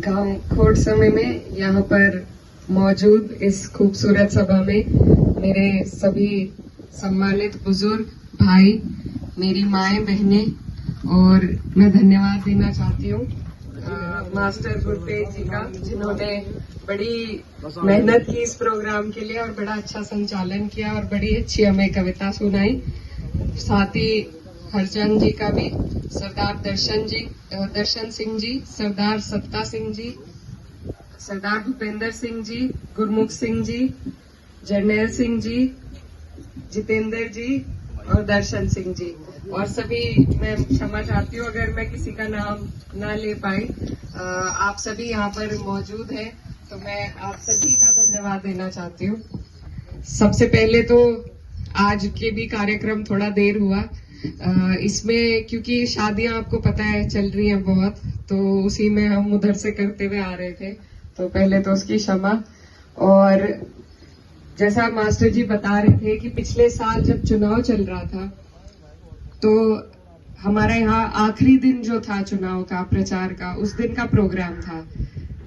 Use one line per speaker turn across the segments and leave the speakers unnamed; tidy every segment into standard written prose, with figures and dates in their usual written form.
गांव खोड़ समय में यहाँ पर मौजूद इस खूबसूरत सभा में मेरे सभी सम्मानित बुजुर्ग भाई, मेरी माएं बहनें, और मैं धन्यवाद देना चाहती हूँ मास्टर गुरतेज जी का, जिन्होंने बड़ी मेहनत की इस प्रोग्राम के लिए और बड़ा अच्छा संचालन किया और बड़ी अच्छी हमें कविता सुनाई। साथ ही हरचंद जी का भी, सरदार दर्शन सिंह जी, सरदार सत्ता सिंह जी, सरदार भूपेंद्र सिंह जी, गुरमुख सिंह जी, जरनैल सिंह जी, जितेंद्र जी और दर्शन सिंह जी, और सभी, मैं क्षमा चाहती हूँ अगर मैं किसी का नाम ना ले पाई। आप सभी यहाँ पर मौजूद हैं, तो मैं आप सभी का धन्यवाद देना चाहती हूँ। सबसे पहले तो आज के भी कार्यक्रम थोड़ा देर हुआ, इसमें क्योंकि शादियां आपको पता है चल रही हैं बहुत, तो उसी में हम उधर से करते हुए आ रहे थे, तो पहले तो उसकी क्षमा। और जैसा मास्टर जी बता रहे थे कि पिछले साल जब चुनाव चल रहा था, तो हमारा यहाँ आखिरी दिन जो था चुनाव का प्रचार का, उस दिन का प्रोग्राम था,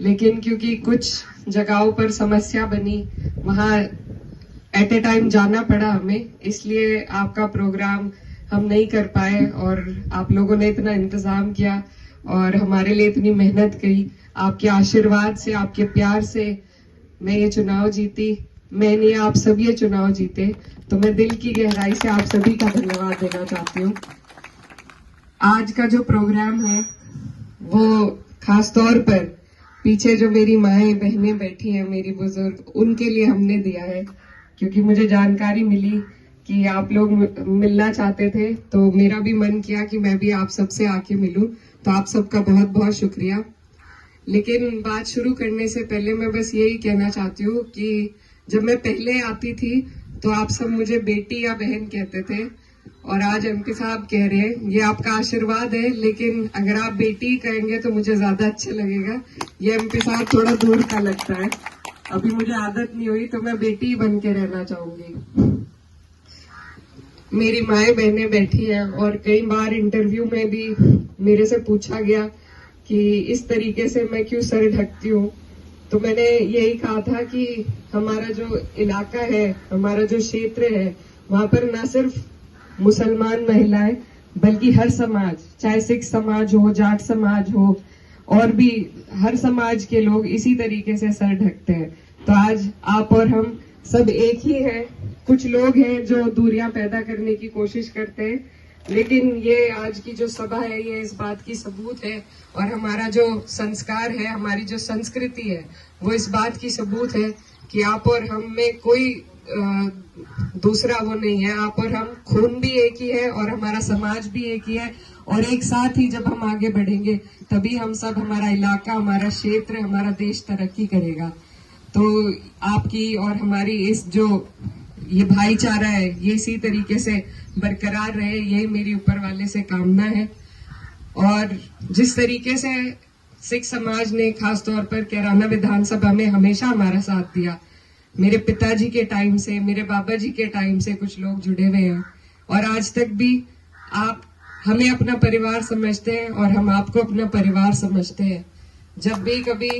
लेकिन क्योंकि कुछ जगहों पर समस्या बनी, वहां एट ए टाइम जाना पड़ा हमें, इसलिए आपका प्रोग्राम हम नहीं कर पाए। और आप लोगों ने इतना इंतजाम किया और हमारे लिए इतनी मेहनत की, आपके आशीर्वाद से, आपके प्यार से मैं ये चुनाव जीती। मैं नहीं, आप सब ये चुनाव जीते, तो मैं दिल की गहराई से आप सभी का धन्यवाद देना चाहती हूँ। आज का जो प्रोग्राम है वो खास तौर पर पीछे जो मेरी माएं बहनें बैठी हैं, मेरी बुजुर्ग, उनके लिए हमने दिया है, क्योंकि मुझे जानकारी मिली कि आप लोग मिलना चाहते थे, तो मेरा भी मन किया कि मैं भी आप सबसे आके मिलूं, तो आप सबका बहुत बहुत शुक्रिया। लेकिन बात शुरू करने से पहले मैं बस यही कहना चाहती हूँ कि जब मैं पहले आती थी तो आप सब मुझे बेटी या बहन कहते थे, और आज एमपी साहब कह रहे हैं, ये आपका आशीर्वाद है, लेकिन अगर आप बेटी कहेंगे तो मुझे ज्यादा अच्छा लगेगा। ये एमपी साहब थोड़ा दूर का लगता है, अभी मुझे आदत नहीं हुई, तो मैं बेटी बन के रहना चाहूंगी। मेरी माएं बहनें बैठी हैं, और कई बार इंटरव्यू में भी मेरे से पूछा गया कि इस तरीके से मैं क्यों सर ढकती हूँ, तो मैंने यही कहा था कि हमारा जो इलाका है, हमारा जो क्षेत्र है, वहां पर न सिर्फ मुसलमान महिलाएं बल्कि हर समाज, चाहे सिख समाज हो, जाट समाज हो, और भी हर समाज के लोग इसी तरीके से सर ढकते हैं। तो आज आप और हम सब एक ही हैं। कुछ लोग हैं जो दूरियां पैदा करने की कोशिश करते हैं, लेकिन ये आज की जो सभा है ये इस बात की सबूत है, और हमारा जो संस्कार है, हमारी जो संस्कृति है, वो इस बात की सबूत है कि आप और हम में कोई दूसरा वो नहीं है। आप और हम खून भी एक ही है और हमारा समाज भी एक ही है, और एक साथ ही जब हम आगे बढ़ेंगे तभी हम सब, हमारा इलाका, हमारा क्षेत्र, हमारा देश तरक्की करेगा। तो आपकी और हमारी इस जो ये भाईचारा है, ये इसी तरीके से बरकरार रहे, यही मेरी ऊपर वाले से कामना है। और जिस तरीके से सिख समाज ने खास तौर पर कैराना विधानसभा में हमेशा हमारा साथ दिया, मेरे पिताजी के टाइम से, मेरे बाबा जी के टाइम से कुछ लोग जुड़े हुए हैं, और आज तक भी आप हमें अपना परिवार समझते हैं और हम आपको अपना परिवार समझते हैं। जब भी कभी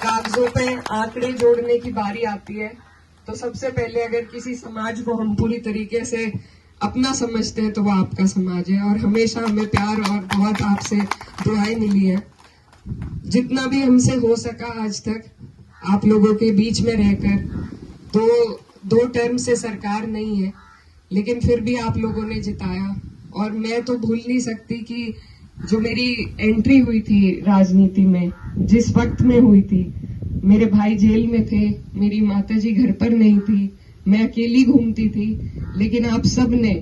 कागजों पे आंकड़े जोड़ने की बारी आती है, तो सबसे पहले अगर किसी समाज को हम पूरी तरीके से अपना समझते हैं तो वो आपका समाज है, और हमेशा हमें प्यार और बहुत आपसे दुआएं मिली है। जितना भी हमसे हो सका आज तक आप लोगों के बीच में रहकर, दो टर्म से सरकार नहीं है, लेकिन फिर भी आप लोगों ने जिताया। और मैं तो भूल नहीं सकती कि जो मेरी एंट्री हुई थी राजनीति में, जिस वक्त में हुई थी, मेरे भाई जेल में थे, मेरी माताजी घर पर नहीं थी, मैं अकेली घूमती थी, लेकिन आप सब ने